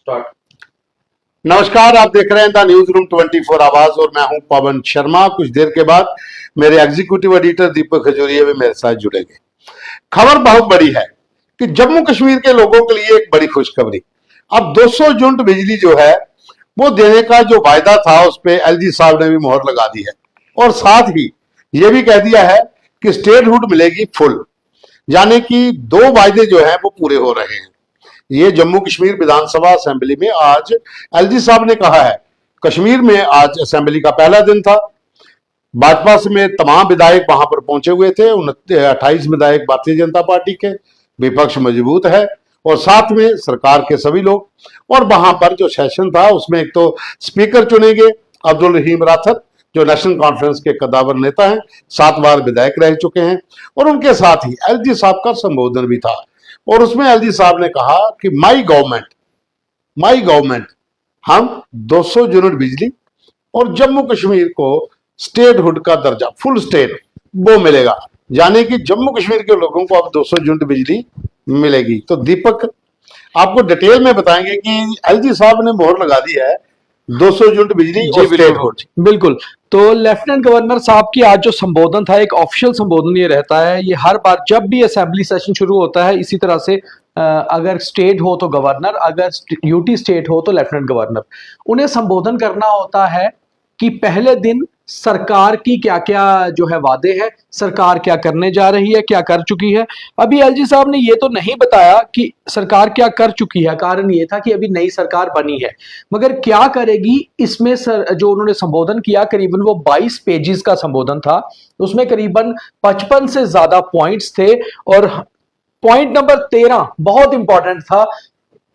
Start. नमस्कार, आप देख रहे हैं द न्यूज रूम 24 आवाज और मैं हूं पवन शर्मा। कुछ देर के बाद मेरे एग्जीक्यूटिव एडिटर दीपक खजूरिया भी मेरे साथ जुड़ेंगे। खबर बहुत बड़ी है कि जम्मू कश्मीर के लोगों के लिए एक बड़ी खुशखबरी। अब 200 यूनिट बिजली जो है वो देने का जो वायदा था उस पर एलजी साहब ने भी मोहर लगा दी है और साथ ही ये भी कह दिया है कि स्टेटहुड मिलेगी फुल, यानी कि दो वायदे जो है वो पूरे हो रहे हैं। ये जम्मू कश्मीर विधानसभा असेंबली में आज एलजी साहब ने कहा है। कश्मीर में आज असेंबली का पहला दिन था। भाजपा में तमाम विधायक वहां पर पहुंचे हुए थे। 28 विधायक भारतीय जनता पार्टी के, विपक्ष मजबूत है और साथ में सरकार के सभी लोग। और वहां पर जो सेशन था उसमें एक तो स्पीकर चुने गए अब्दुल रहीम राथर, जो नेशनल कॉन्फ्रेंस के कद्दावर नेता हैं, 7 बार विधायक रह चुके हैं। और उनके साथ ही एलजी साहब का संबोधन भी था और उसमें एलजी साहब ने कहा कि माई गवर्नमेंट हम 200 यूनिट बिजली और जम्मू कश्मीर को स्टेटहुड का दर्जा, फुल स्टेट वो मिलेगा, यानी कि जम्मू कश्मीर के लोगों को अब 200 यूनिट बिजली मिलेगी। तो दीपक आपको डिटेल में बताएंगे कि एलजी साहब ने मोहर लगा दी है 200 यूनिट बिजली और स्टेटहुड। बिल्कुल। तो लेफ्टिनेंट गवर्नर साहब की आज जो संबोधन था, एक ऑफिशियल संबोधन ये रहता है, ये हर बार जब भी असेंबली सेशन शुरू होता है इसी तरह से अगर स्टेट हो तो गवर्नर, अगर यूटी स्टेट हो तो लेफ्टिनेंट गवर्नर, उन्हें संबोधन करना होता है कि पहले दिन सरकार की क्या क्या जो है वादे हैं, सरकार क्या करने जा रही है, क्या कर चुकी है। अभी एलजी साहब ने ये तो नहीं बताया कि सरकार क्या कर चुकी है, कारण ये था कि अभी नई सरकार बनी है, मगर क्या करेगी इसमें जो उन्होंने संबोधन किया, करीबन वो 22 पेजेस का संबोधन था, उसमें करीबन 55 से ज्यादा पॉइंट्स थे। और पॉइंट नंबर 13 बहुत इंपॉर्टेंट था।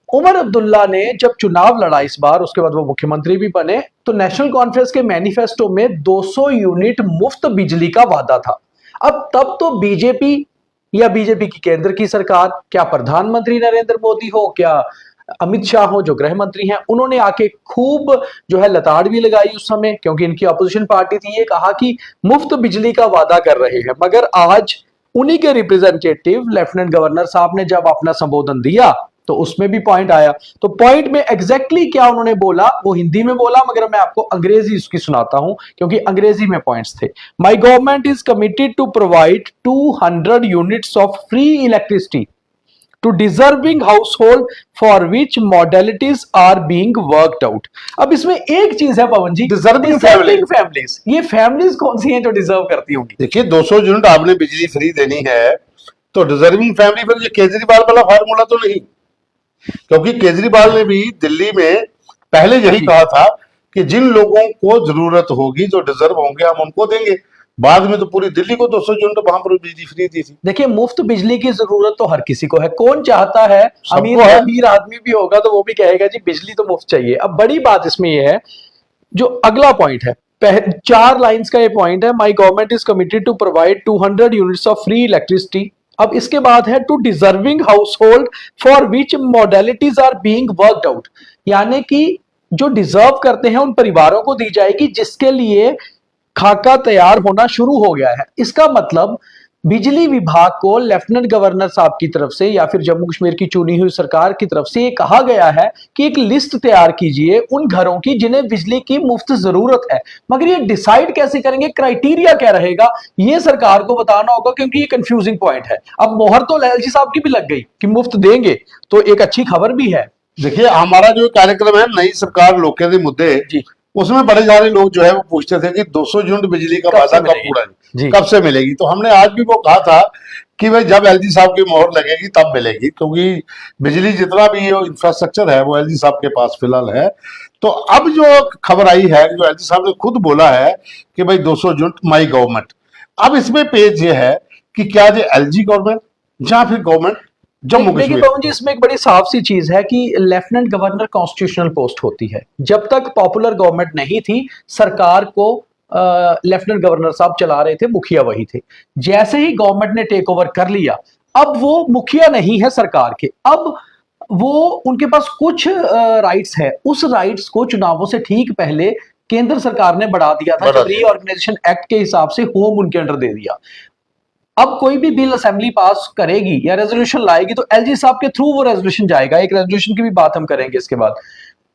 उमर अब्दुल्ला ने जब चुनाव लड़ा इस बार, उसके बाद वो मुख्यमंत्री भी बने, तो नेशनल कॉन्फ्रेंस के मैनिफेस्टो में 200 यूनिट मुफ्त बिजली का वादा था। अब तब तो बीजेपी या बीजेपी की केंद्र की सरकार, क्या प्रधानमंत्री नरेंद्र मोदी हो, क्या अमित शाह हो जो गृह मंत्री हैं, उन्होंने आके खूब जो है लताड़ भी लगाई उस समय, क्योंकि इनकी अपोजिशन पार्टी थी, ये कहा कि मुफ्त बिजली का वादा कर रहे हैं। मगर आज उन्हीं के रिप्रेजेंटेटिव लेफ्टिनेंट गवर्नर साहब ने जब अपना संबोधन दिया तो उसमें भी पॉइंट आया। तो पॉइंट में एग्जैक्टली क्या उन्होंने बोला वो हिंदी में बोला, मगर मैं आपको अंग्रेजी उसकी सुनाता हूं क्योंकि अंग्रेजी में पॉइंट्स थे। My government is committed to provide 200 units of free electricity to deserving household for which modalities are being worked out। अब इसमें एक चीज है पवन जी, डिजर्विंग फैमिलीज। ये फैमिलीज कौन सी हैं जो डिजर्व करती होंगी? देखिए 200 यूनिट आपने बिजली फ्री देनी है तो डिजर्विंग फैमिली, पर ये केजरीवाल वाला फार्मूला तो नहीं, क्योंकि केजरीवाल ने भी दिल्ली में पहले यही कहा था कि जिन लोगों को जरूरत होगी, जो डिजर्व होंगे, हम उनको देंगे। बाद में तो पूरी दिल्ली को 200 यूनिट वहां पर बिजली फ्री दी थी। देखिए, मुफ्त बिजली की जरूरत तो हर किसी को है, कौन चाहता है? अमीर आदमी भी होगा तो वो भी कहेगा जी बिजली तो मुफ्त चाहिए। अब बड़ी बात इसमें यह है, जो अगला पॉइंट है, 4 लाइंस का ये पॉइंट है, my government is committed to provide 200 units of free electricity. अब इसके बाद है to deserving household for which modalities are being worked out, यानी कि जो डिजर्व करते हैं उन परिवारों को दी जाएगी जिसके लिए खाका तैयार होना शुरू हो गया है। इसका मतलब बिजली विभाग को लेफ्टिनेंट गवर्नर साहब की तरफ से या फिर जम्मू कश्मीर की चुनी हुई सरकार की तरफ से ये कहा गया है कि एक लिस्ट तैयार कीजिए उन घरों की जिन्हें बिजली की मुफ्त जरूरत है। मगर ये डिसाइड कैसे करेंगे, क्राइटेरिया क्या रहेगा, ये सरकार को बताना होगा, क्योंकि ये कंफ्यूजिंग पॉइंट है। अब मोहर तो एलजी साहब की भी लग गई कि मुफ्त देंगे, तो एक अच्छी खबर भी है। देखिए, हमारा जो कार्यक्रम है नई सरकार लोके दे मुद्दे जी, उसमें बड़े सारे लोग जो है वो पूछते थे कि 200 यूनिट बिजली का वादा कब पूरा है, कब से मिलेगी। तो हमने आज भी वो कहा था कि भाई जब एलजी साहब की मोहर लगेगी तब मिलेगी, क्योंकि बिजली जितना भी इंफ्रास्ट्रक्चर है वो एलजी साहब के पास फिलहाल है। तो अब जो खबर आई है, जो एलजी साहब ने खुद बोला है कि भाई 200 यूनिट माई गवर्नमेंट। अब इसमें पेज ये है कि क्या ये एलजी गवर्नमेंट या फिर गवर्नमेंट जम्मू कश्मीर। पवन जी, इसमें एक बड़ी साफ सी चीज है कि लेफ्टिनेंट गवर्नर कॉन्स्टिट्यूशनल पोस्ट होती है। जब तक पॉपुलर गवर्नमेंट नहीं थी, सरकार को लेफ्टिनेंट गवर्नर साहब चला रहे थे, मुखिया वही थे। जैसे ही गवर्नमेंट ने टेक ओवर कर लिया, अब वो मुखिया नहीं है सरकार के, अब वो उनके पास कुछ राइट्स है। उस राइट्स को चुनावों से ठीक पहले केंद्र सरकार ने बढ़ा दिया था, जब रीऑर्गेनाइजेशन एक्ट के हिसाब से होम उनके अंडर दे दिया। अब कोई भी बिल असेंबली पास करेगी या रेजोल्यूशन लाएगी तो एलजी साहब के थ्रू वो रेजोल्यूशन जाएगा। एक रेजोल्यूशन की भी बात हम करेंगे इसके बाद।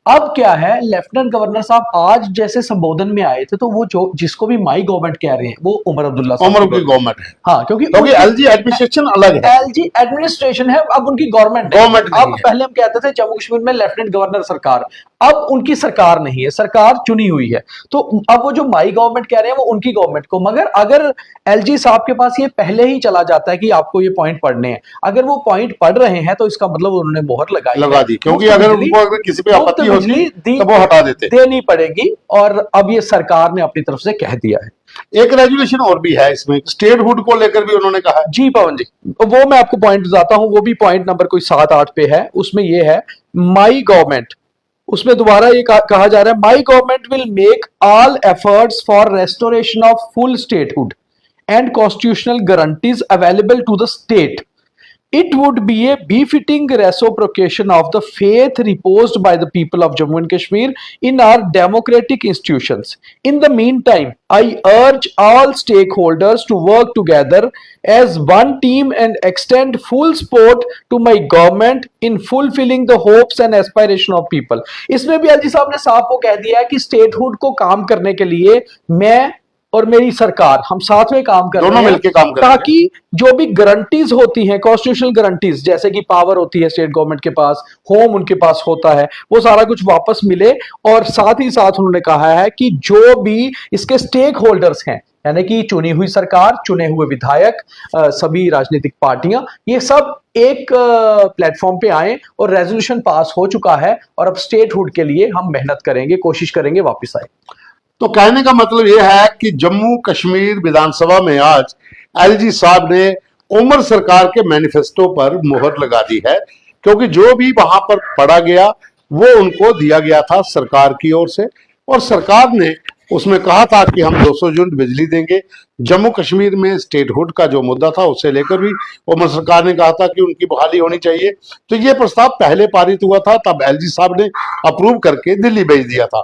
अब क्या है, लेफ्टिनेंट गवर्नर साहब आज जैसे संबोधन में आए थे तो वो जो जिसको भी माई गवर्नमेंट कह रहे हैं वो उमर अब्दुल्ला साहब उमर की गवर्नमेंट है। हाँ, क्योंकि एलजी एडमिनिस्ट्रेशन अलग है, एलजी एडमिनिस्ट्रेशन है, अब उनकी गवर्नमेंट अब पहले हम कहते थे जम्मू कश्मीर में लेफ्टिनेंट गवर्नर सरकार, अब उनकी सरकार नहीं है, सरकार चुनी हुई है। तो अब वो जो माई गवर्नमेंट कह रहे हैं वो उनकी गवर्नमेंट को, मगर अगर एलजी साहब के पास ये पहले ही चला जाता है कि आपको ये पॉइंट पढ़ने हैं, अगर वो पॉइंट पढ़ रहे हैं तो इसका मतलब उन्होंने मोहर लगा दी, क्योंकि अगर उनको अगर किसी पे आपत्ति होती तो वो हटा देनी पड़ेगी, और अब ये सरकार ने अपनी तरफ से कह दिया है। एक रेजुलेशन और भी है इसमें, स्टेटहुड को लेकर भी उन्होंने कहा है। जी पवन जी, वो मैं आपको पॉइंट बताता हूं, वो भी पॉइंट नंबर कोई 7-8 पे है। उसमें ये है माई गवर्नमेंट, उसमें दोबारा ये कहा जा रहा है my government will make all efforts for restoration of full statehood and constitutional guarantees available to the state. It would be a befitting reciprocation of the faith reposed by the people of Jammu and Kashmir in our democratic institutions. In the meantime, I urge all stakeholders to work together as one team and extend full support to my government in fulfilling the hopes and aspiration of people. इसमें भी LG साहब ने साफ को कह दिया है कि स्टेटहुड को काम करने के लिए मैं और मेरी सरकार हम साथ में काम कर रहे हैं, मिलकर काम कर ताकि जो भी गारंटीज होती हैं, कॉन्स्टिट्यूशनल गारंटीज, जैसे कि पावर होती है स्टेट गवर्नमेंट के पास, होम उनके पास होता है, वो सारा कुछ वापस मिले। और साथ ही साथ उन्होंने कहा है कि जो भी इसके स्टेक होल्डर्स हैं, यानी कि चुनी हुई सरकार, चुने हुए विधायक, सभी राजनीतिक पार्टियां, ये सब एक प्लेटफॉर्म पे आए और रेजोल्यूशन पास हो चुका है और अब स्टेटहुड के लिए हम मेहनत करेंगे, कोशिश करेंगे वापस आए। तो कहने का मतलब यह है कि जम्मू कश्मीर विधानसभा में आज एलजी साहब ने उमर सरकार के मैनिफेस्टो पर मोहर लगा दी है, क्योंकि जो भी वहां पर पढ़ा गया वो उनको दिया गया था सरकार की ओर से, और सरकार ने उसमें कहा था कि हम 200 यूनिट बिजली देंगे। जम्मू कश्मीर में स्टेटहुड का जो मुद्दा था उससे लेकर भी उमर सरकार ने कहा था कि उनकी बहाली होनी चाहिए। तो ये प्रस्ताव पहले पारित हुआ था, तब एलजी साहब ने अप्रूव करके दिल्ली भेज दिया था।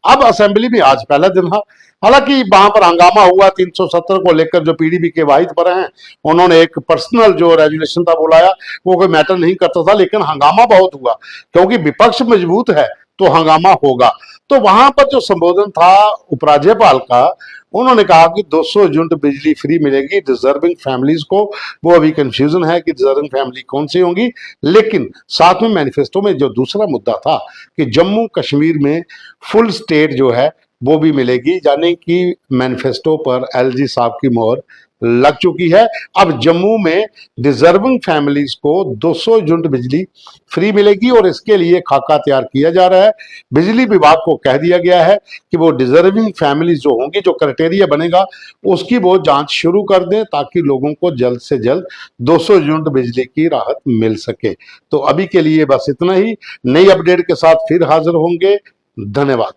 अब असेंबली में आज पहला दिन था, हालांकि वहां पर हंगामा हुआ 370 को लेकर। जो पीडीपी के वाहिद पर हैं उन्होंने एक पर्सनल जो रेजुलेशन था बुलाया, वो कोई मैटर नहीं करता था, लेकिन हंगामा बहुत हुआ, क्योंकि विपक्ष मजबूत है तो हंगामा होगा। तो वहां पर जो संबोधन था उपराज्यपाल का, उन्होंने कहा कि 200 यूनिट बिजली फ्री मिलेगी डिजर्विंग फैमिलीज को। वो अभी कंफ्यूजन है कि डिजर्विंग फैमिली कौन सी होंगी, लेकिन साथ में मैनिफेस्टो में जो दूसरा मुद्दा था कि जम्मू कश्मीर में फुल स्टेट जो है वो भी मिलेगी, यानी कि मैनिफेस्टो पर एलजी साहब की मोहर लग चुकी है। अब जम्मू में डिजर्विंग फैमिलीज को 200 यूनिट बिजली फ्री मिलेगी और इसके लिए खाका तैयार किया जा रहा है। बिजली विभाग को कह दिया गया है कि वो डिजर्विंग फैमिलीज जो होंगी, जो क्राइटेरिया बनेगा उसकी वो जांच शुरू कर दें, ताकि लोगों को जल्द से जल्द 200 यूनिट बिजली की राहत मिल सके। तो अभी के लिए बस इतना ही। नई अपडेट के साथ फिर हाजिर होंगे। धन्यवाद।